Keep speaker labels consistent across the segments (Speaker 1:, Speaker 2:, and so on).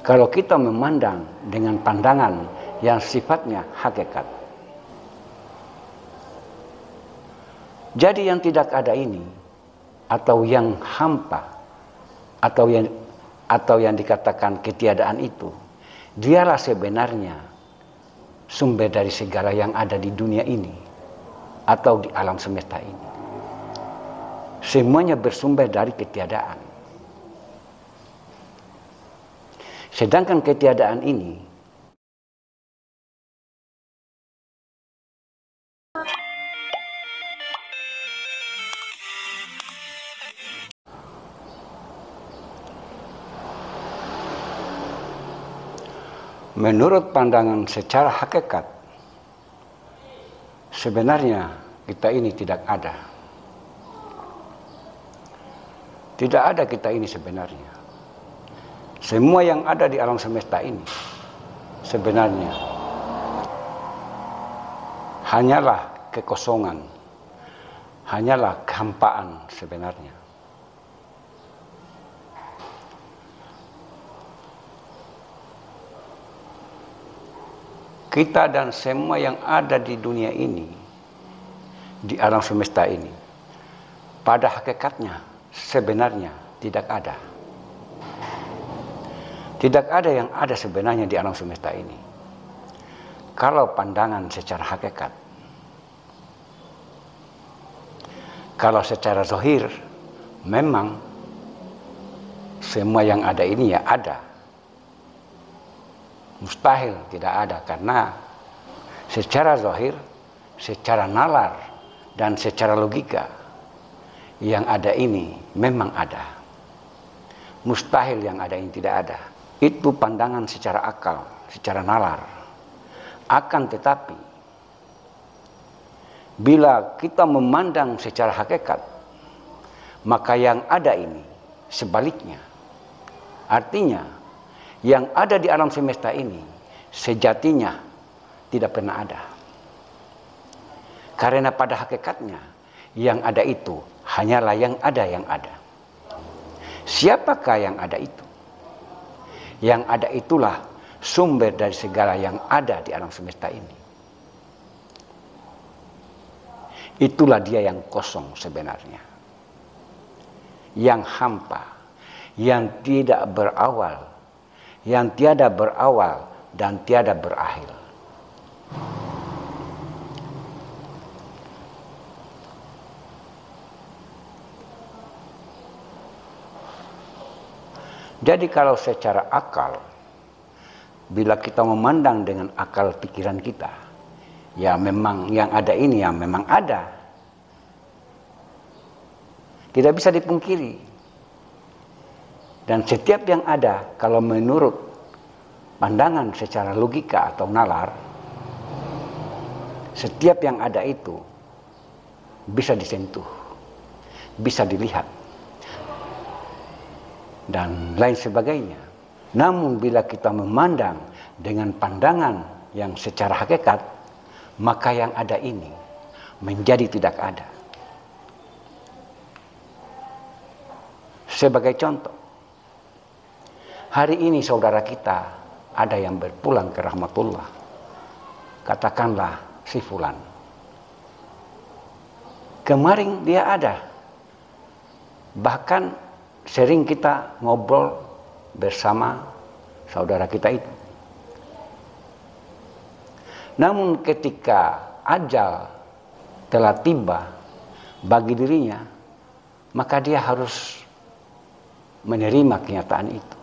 Speaker 1: Kalau kita memandang dengan pandangan yang sifatnya hakikat. Jadi yang tidak ada ini, atau yang hampa, atau yang dikatakan ketiadaan itu, dialah sebenarnya sumber dari segala yang ada di dunia ini, atau di alam semesta ini. Semuanya bersumber dari ketiadaan. Sedangkan ketiadaan ini menurut pandangan secara hakikat, sebenarnya kita ini tidak ada. Tidak ada kita ini sebenarnya. Semua yang ada di alam semesta ini sebenarnya hanyalah kekosongan, hanyalah kehampaan sebenarnya. Kita dan semua yang ada di dunia ini, di alam semesta ini, pada hakikatnya sebenarnya tidak ada. Tidak ada yang ada sebenarnya di alam semesta ini. Kalau pandangan secara hakikat. Kalau secara zahir, memang semua yang ada ini ya ada. Mustahil tidak ada, karena secara zahir, secara nalar, dan secara logika, yang ada ini memang ada. Mustahil yang ada ini tidak ada. Itu pandangan secara akal, secara nalar. Akan tetapi, bila kita memandang secara hakikat, maka yang ada ini sebaliknya. Artinya, yang ada di alam semesta ini sejatinya tidak pernah ada. Karena pada hakikatnya, yang ada itu hanyalah yang ada. Siapakah yang ada itu? Yang ada itulah sumber dari segala yang ada di alam semesta ini. Itulah dia yang kosong sebenarnya. Yang hampa, yang tidak berawal, yang tiada berawal dan tiada berakhir. Jadi kalau secara akal, bila kita memandang dengan akal pikiran kita, ya memang yang ada ini ya memang ada. Tidak bisa dipungkiri. Dan setiap yang ada, kalau menurut pandangan secara logika atau nalar, setiap yang ada itu bisa disentuh, bisa dilihat, dan lain sebagainya. Namun bila kita memandang dengan pandangan yang secara hakikat, maka yang ada ini menjadi tidak ada. Sebagai contoh, hari ini saudara kita ada yang berpulang ke rahmatullah. Katakanlah si fulan. Kemarin dia ada. Bahkan sering kita ngobrol bersama saudara kita itu. Namun ketika ajal telah tiba bagi dirinya, maka dia harus menerima kenyataan itu.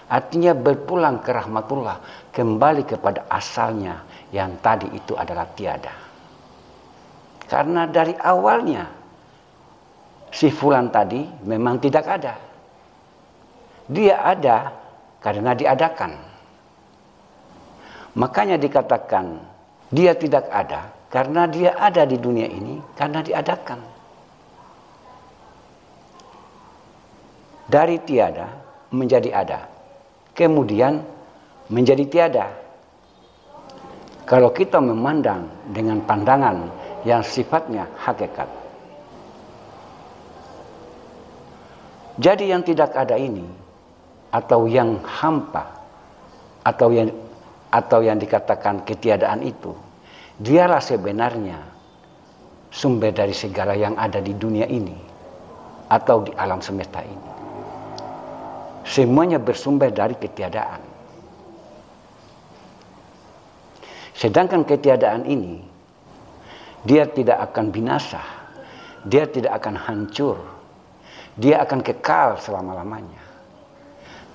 Speaker 1: Artinya berpulang ke rahmatullah, kembali kepada asalnya yang tadi itu adalah tiada. Karena dari awalnya si fulan tadi memang tidak ada. Dia ada karena diadakan. Makanya dikatakan dia tidak ada karena dia ada di dunia ini karena diadakan. Dari tiada menjadi ada. Kemudian menjadi tiada. Kalau kita memandang dengan pandangan yang sifatnya hakikat. Jadi yang tidak ada ini, atau yang hampa, atau yang dikatakan ketiadaan itu, dialah sebenarnya sumber dari segala yang ada di dunia ini atau di alam semesta ini. Semuanya bersumber dari ketiadaan. Sedangkan ketiadaan ini, dia tidak akan binasa, dia tidak akan hancur, dia akan kekal selama-lamanya.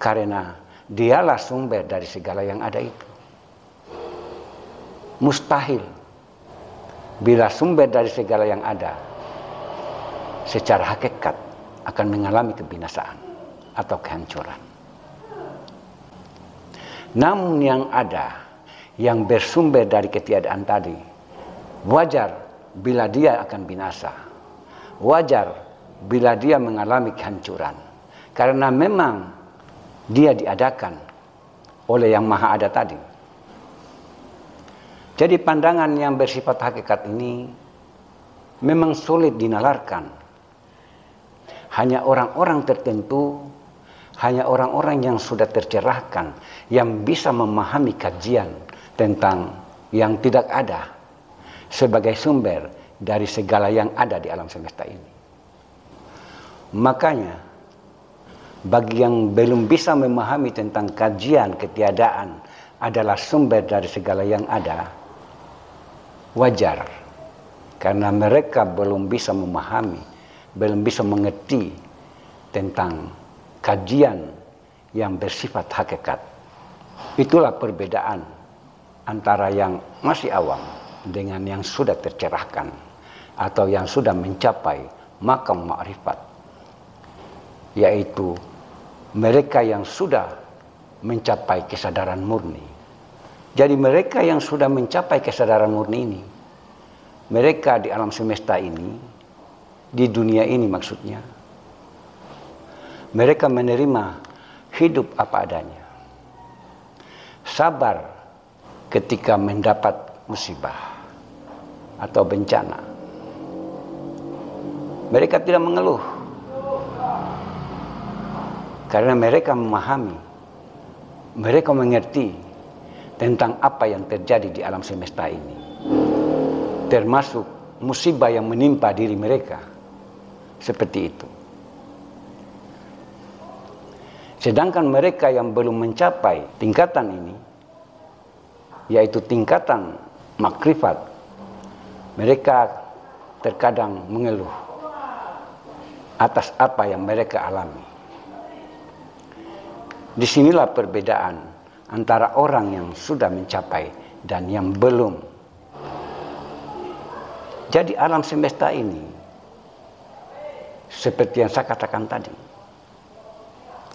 Speaker 1: Karena dialah sumber dari segala yang ada itu. Mustahil bila sumber dari segala yang ada secara hakikat akan mengalami kebinasaan atau kehancuran. Namun yang ada, yang bersumber dari ketiadaan tadi, wajar bila dia akan binasa. Wajar bila dia mengalami kehancuran. Karena memang dia diadakan oleh yang maha ada tadi. Jadi pandangan yang bersifat hakikat ini memang sulit dinalarkan. Hanya orang-orang tertentu, hanya orang-orang yang sudah tercerahkan, yang bisa memahami kajian tentang yang tidak ada sebagai sumber dari segala yang ada di alam semesta ini. Makanya, bagi yang belum bisa memahami tentang kajian ketiadaan adalah sumber dari segala yang ada, wajar. Karena mereka belum bisa memahami, belum bisa mengerti tentang kajian yang bersifat hakikat. Itulah perbedaan antara yang masih awam dengan yang sudah tercerahkan atau yang sudah mencapai maqam ma'rifat, yaitu mereka yang sudah mencapai kesadaran murni. Jadi mereka yang sudah mencapai kesadaran murni ini, mereka di alam semesta ini, di dunia ini maksudnya, mereka menerima hidup apa adanya. Sabar ketika mendapat musibah atau bencana. Mereka tidak mengeluh. Karena mereka memahami, mereka mengerti tentang apa yang terjadi di alam semesta ini. Termasuk musibah yang menimpa diri mereka. Seperti itu. Sedangkan mereka yang belum mencapai tingkatan ini, yaitu tingkatan makrifat, mereka terkadang mengeluh atas apa yang mereka alami. Disinilah perbedaan antara orang yang sudah mencapai dan yang belum. Jadi alam semesta ini, seperti yang saya katakan tadi,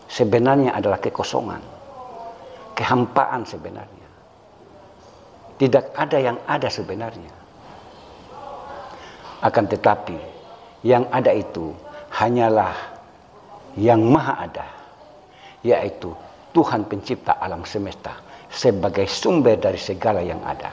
Speaker 1: sebenarnya adalah kekosongan, kehampaan sebenarnya. Tidak ada yang ada sebenarnya. Akan tetapi, yang ada itu hanyalah yang maha ada, yaitu Tuhan pencipta alam semesta sebagai sumber dari segala yang ada.